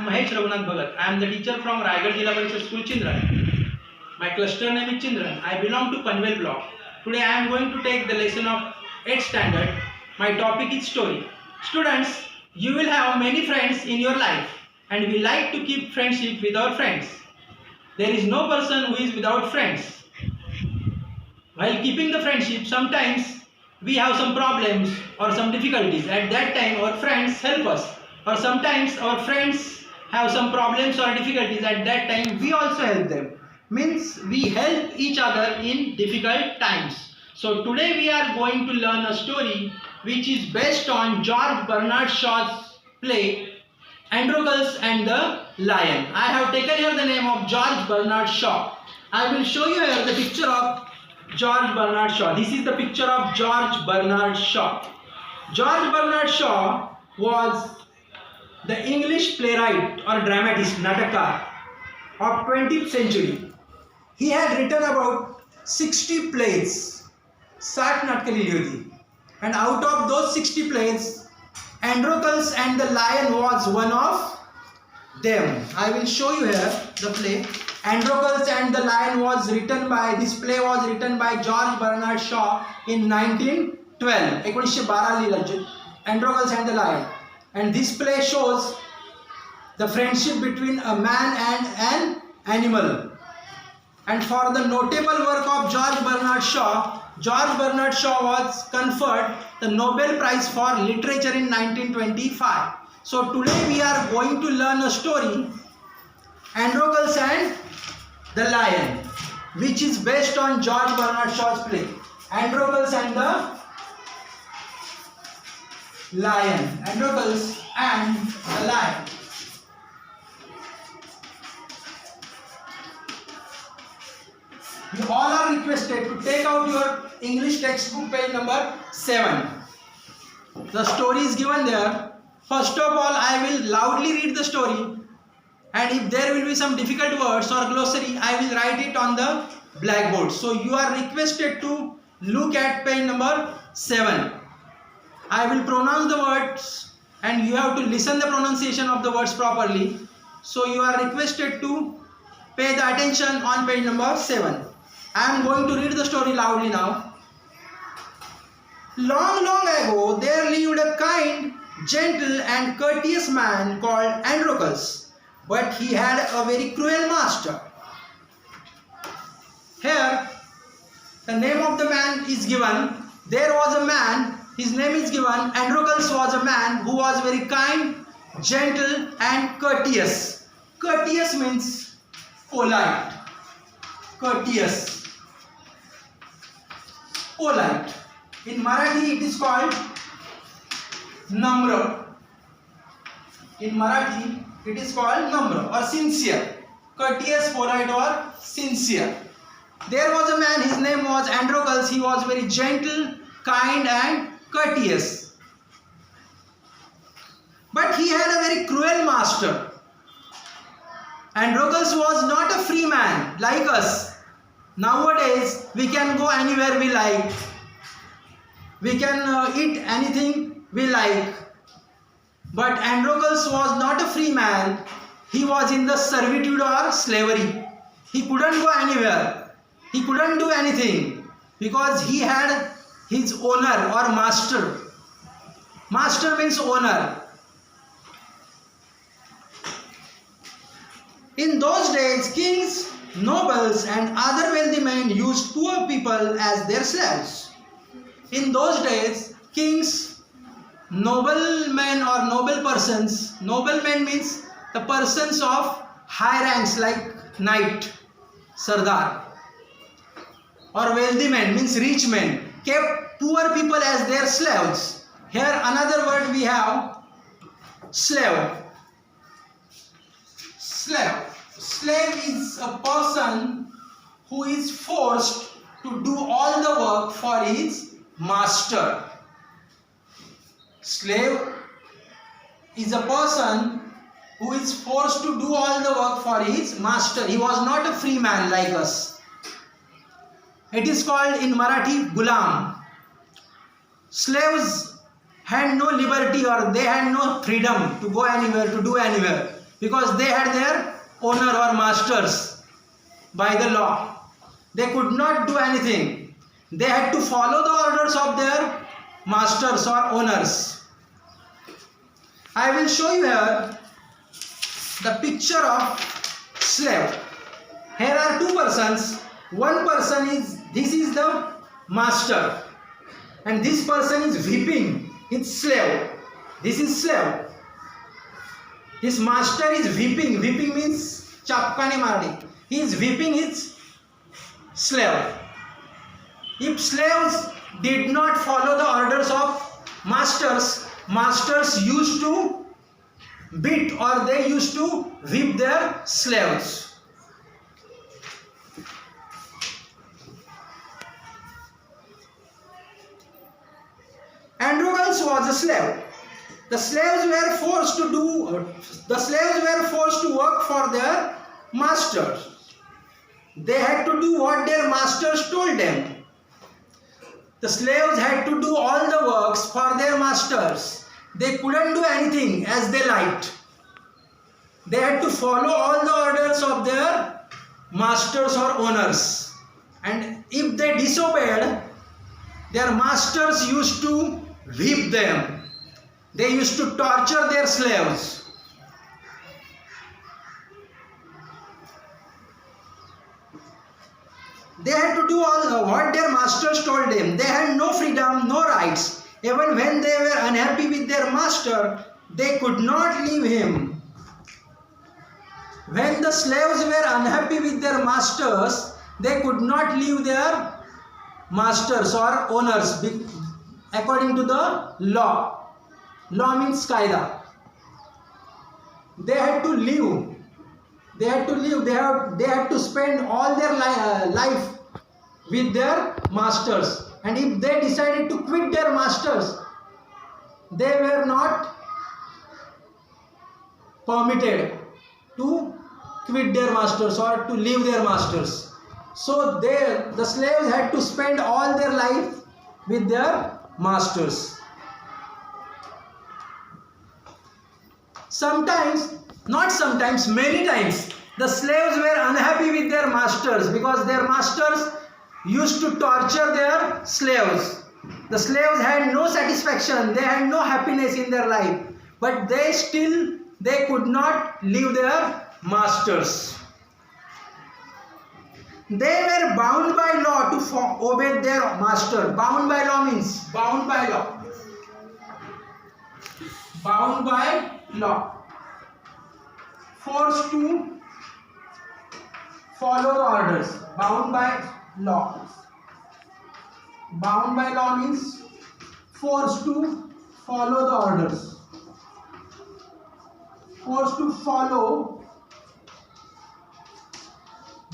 am Mahesh Raghunath Bhagat. I am the teacher from Raigad Jilla Parishad School, Chindran. My cluster name is Chindran. I belong to Panvel block. Today I am going to take the lesson of 8th standard. My topic is story. Students, you will have many friends in your life and we like to keep friendship with our friends. There is no person who is without friends. While keeping the friendship, sometimes we have some problems or some difficulties. At that time our friends help us. Or sometimes our friends have some problems or difficulties. At that time we also help them. Means we help each other in difficult times. So today we are going to learn a story which is based on George Bernard Shaw's play Androcles and the Lion. I have taken here the name of George Bernard Shaw. I will show you here the picture of George Bernard Shaw. This is the picture of George Bernard Shaw. George Bernard Shaw was the English playwright or dramatist, natakar of 20th century. He had written about 60 plays, 60 नाटकें लिखी हुई थी, and out of those 60 plays, Androcles and the Lion was one of them. I will show you here the play. Androcles and the Lion was written by, this play was written by George Bernard Shaw in 1912. 1912 लिहिलं Androcles and the Lion. And this play shows the friendship between a man and an animal. And for the notable work of George Bernard Shaw was conferred the Nobel Prize for Literature in 1925. So today we are going to learn a story, Androcles and the Lion, which is based on George Bernard Shaw's play, Androcles and the Lion. Androcles and the Lion. You all are requested to take out your English textbook, page number 7. The story is given there. First of all, I will loudly read the story, and if there will be some difficult words or glossary, I will write it on the blackboard. So you are requested to look at page number 7. I will pronounce the words and you have to listen the pronunciation of the words properly. So you are requested to pay the attention on page number 7. I am going to read the story loudly now. Long, long ago, there lived a kind, gentle and courteous man called Androcles, but he had a very cruel master. Here, the name of the man is given. There was a man, his name is given. Androcles was a man who was very kind, gentle and courteous. Courteous means polite. Courteous. Polite. In Marathi it is called namra. In Marathi it is called namra or sincere. Courteous, polite or sincere. There was a man, his name was Androcles. He was very gentle, kind and courteous. But he had a very cruel master. Androcles was not a free man like us. Nowadays we can go anywhere we like. We can eat anything we like. But Androcles was not a free man. He was in the servitude or slavery. He couldn't go anywhere. He couldn't do anything because he had his owner or master. Master means owner. In those days, kings, nobles and other wealthy men used poor people as their slaves. In those days, kings, noblemen or noble persons, noblemen means the persons of high ranks like knight, sardar, or wealthy men means rich men, kept poor people as their slaves. Here another word we have, slave. Slave. Slave is a person who is forced to do all the work for his master. Slave is a person who is forced to do all the work for his master. He was not a free man like us. It is called in Marathi gulam. Slaves had no liberty or they had no freedom to go anywhere, to do anywhere. because they had their owner or masters by the law. They could not do anything. They had to follow the orders of their masters or owners. I will show you here the picture of slave. Here are two persons. One person this is the master, and this person is whipping his slave. This is slave. His master is whipping. Whipping means chapkane mardi. He is whipping his slave. If slaves did not follow the orders of masters, masters used to beat or they used to whip their slaves. Androgenes was a slave. The slaves were forced to work for their masters. They had to do what their masters told them. The slaves had to do all the works for their masters. They couldn't do anything as they liked. They had to follow all the orders of their masters or owners. And if they disobeyed, their masters used to whip them. They used to torture their slaves. They had to do all what their masters told them. They had no freedom, no rights. Even when they were unhappy with their master, they could not leave him. When the slaves were unhappy with their masters, they could not leave their masters or owners according to the law. Law means kaida. They had to leave. They had to leave. They had to spend all their life with their masters. And if they decided to quit their masters, they were not permitted to quit their masters or to leave their masters. So the slaves had to spend all their life with their masters. Sometimes, not sometimes, many times, the slaves were unhappy with their masters because their masters used to torture their slaves. The slaves had no satisfaction, they had no happiness in their life, but they could not leave their masters. They were bound by law to obey their master. Bound by law means bound by law. Bound by law. Forced to follow the orders. Bound by law. Bound by law means forced to follow the orders. Forced to follow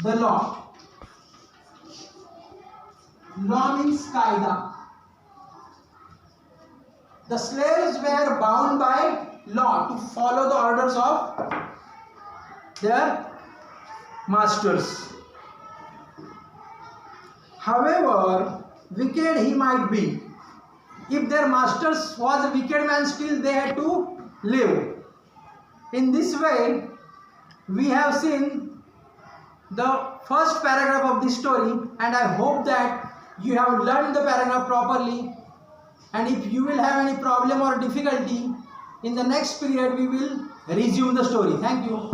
the law. Law means kaida. The slaves were bound by law to follow the orders of their masters. However wicked he might be, if their masters was a wicked man, still they had to live. In this way, we have seen the first paragraph of this story, and I hope that you have learned the paragraph properly. And if you will have any problem or difficulty, in the next period we will resume the story. Thank you.